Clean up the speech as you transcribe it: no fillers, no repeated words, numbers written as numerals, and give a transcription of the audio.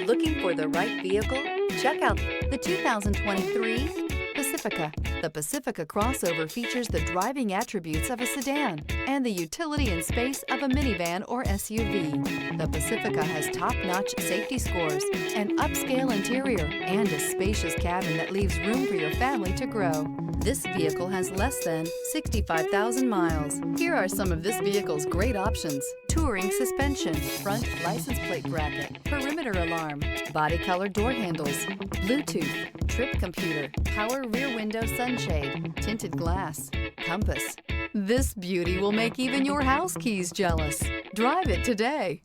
Looking for the right vehicle? Check out the 2023 Pacifica. The Pacifica crossover features the driving attributes of a sedan and the utility and space of a minivan or SUV. The Pacifica has top-notch safety scores, an upscale interior, and a spacious cabin that leaves room for your family to grow. This vehicle has less than 65,000 miles. Here are some of this vehicle's great options: touring suspension, front license plate bracket, perimeter alarm, body color door handles, Bluetooth, trip computer, power rear window sunshade, tinted glass, compass. This beauty will make even your house keys jealous. Drive it today.